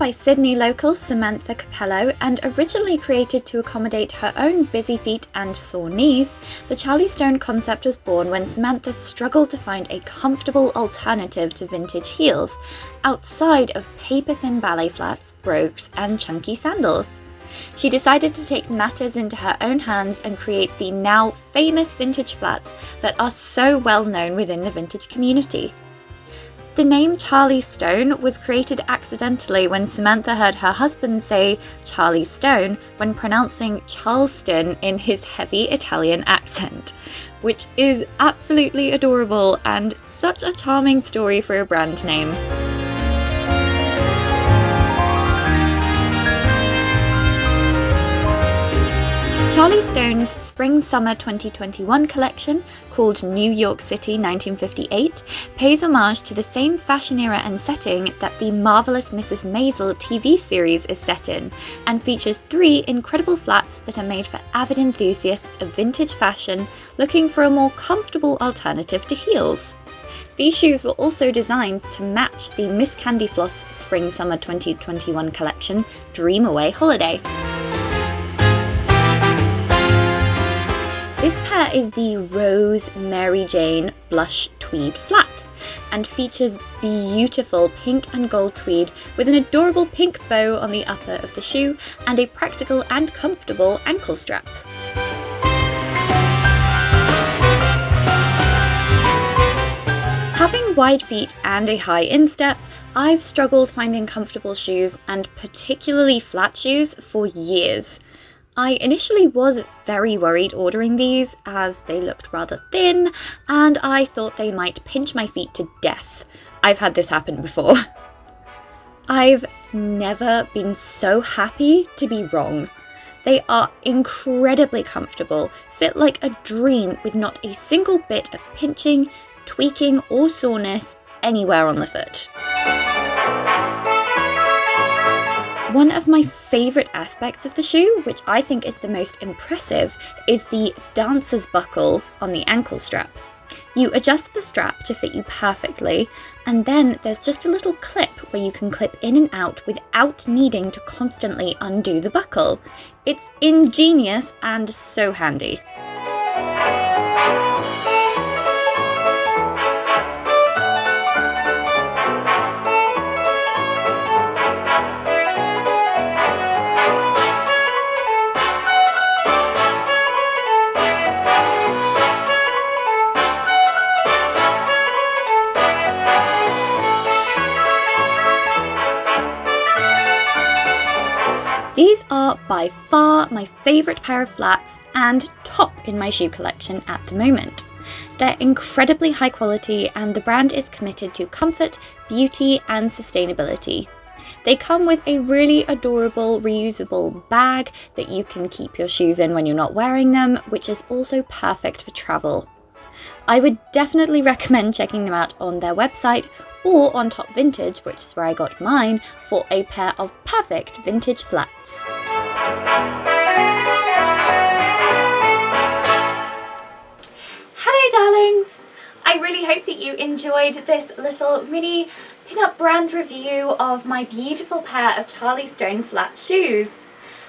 by Sydney local Samantha Capello and originally created to accommodate her own busy feet and sore knees, the Charlie Stone concept was born when Samantha struggled to find a comfortable alternative to vintage heels, outside of paper-thin ballet flats, brogues, and chunky sandals. She decided to take matters into her own hands and create the now famous vintage flats that are so well known within the vintage community. The name Charlie Stone was created accidentally when Samantha heard her husband say Charlie Stone when pronouncing Charleston in his heavy Italian accent, which is absolutely adorable and such a charming story for a brand name. Charlie Stone's Spring-Summer 2021 collection, called New York City 1958, pays homage to the same fashion era and setting that the Marvelous Mrs Maisel TV series is set in, and features 3 incredible flats that are made for avid enthusiasts of vintage fashion looking for a more comfortable alternative to heels. These shoes were also designed to match the Miss Candyfloss Spring-Summer 2021 collection, Dream Away Holiday. This pair is the Rose Mary Jane Blush Tweed Flat and features beautiful pink and gold tweed with an adorable pink bow on the upper of the shoe and a practical and comfortable ankle strap. Having wide feet and a high instep, I've struggled finding comfortable shoes and particularly flat shoes for years. I initially was very worried ordering these as they looked rather thin and I thought they might pinch my feet to death. I've had this happen before. I've never been so happy to be wrong. They are incredibly comfortable, fit like a dream with not a single bit of pinching, tweaking or soreness anywhere on the foot. One of my favourite aspects of the shoe, which I think is the most impressive, is the dancer's buckle on the ankle strap. You adjust the strap to fit you perfectly, and then there's just a little clip where you can clip in and out without needing to constantly undo the buckle. It's ingenious and so handy. These are by far my favourite pair of flats and top in my shoe collection at the moment. They're incredibly high quality and the brand is committed to comfort, beauty and sustainability. They come with a really adorable reusable bag that you can keep your shoes in when you're not wearing them, which is also perfect for travel. I would definitely recommend checking them out on their website or on TopVintage, which is where I got mine, for a pair of perfect vintage flats. Hello darlings! I really hope that you enjoyed this little mini pin-up brand review of my beautiful pair of Charlie Stone flat shoes.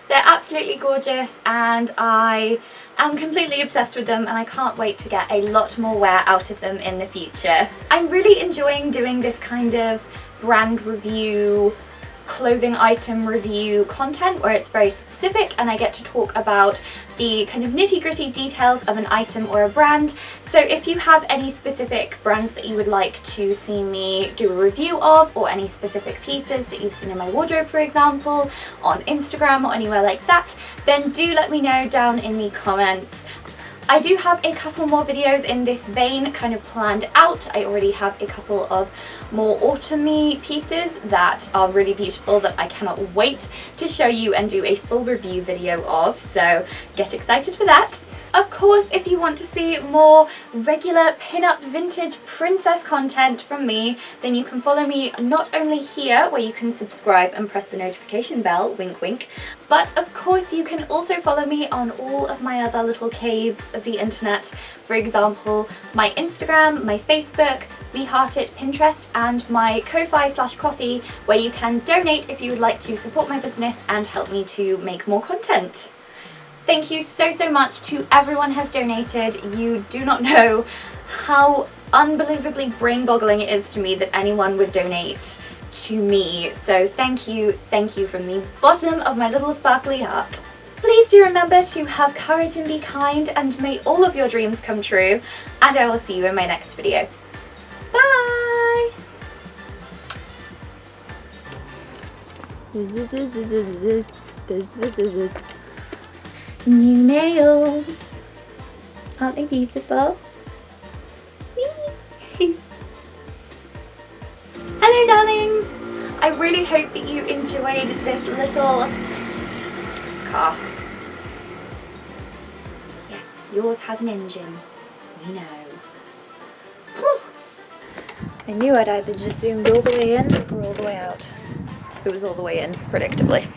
They're absolutely gorgeous and I am completely obsessed with them and I can't wait to get a lot more wear out of them in the future. I'm really enjoying doing this kind of brand review, clothing item review content where it's very specific and I get to talk about the kind of nitty-gritty details of an item or a brand. So if you have any specific brands that you would like to see me do a review of, or any specific pieces that you've seen in my wardrobe, for example, on Instagram or anywhere like that, then do let me know down in the comments. I do have a couple more videos in this vein kind of planned out. I already have a couple of more autumny pieces that are really beautiful that I cannot wait to show you and do a full review video of, so get excited for that. Of course, if you want to see more regular pin-up vintage princess content from me, then you can follow me not only here, where you can subscribe and press the notification bell, wink wink, but of course you can also follow me on all of my other little caves of the internet. For example, my Instagram, my Facebook, Me Heart It Pinterest, and my Ko-Fi/Coffee, where you can donate if you would like to support my business and help me to make more content. Thank you so much to everyone who has donated. You do not know how unbelievably brain-boggling it is to me that anyone would donate to me. So thank you from the bottom of my little sparkly heart. Please do remember to have courage and be kind, and may all of your dreams come true, and I will see you in my next video. Bye! New nails! Aren't they beautiful? Hello darlings! I really hope that you enjoyed this little car. Yes, yours has an engine. We know. I knew I'd either just zoomed all the way in or all the way out. It was all the way in, predictably.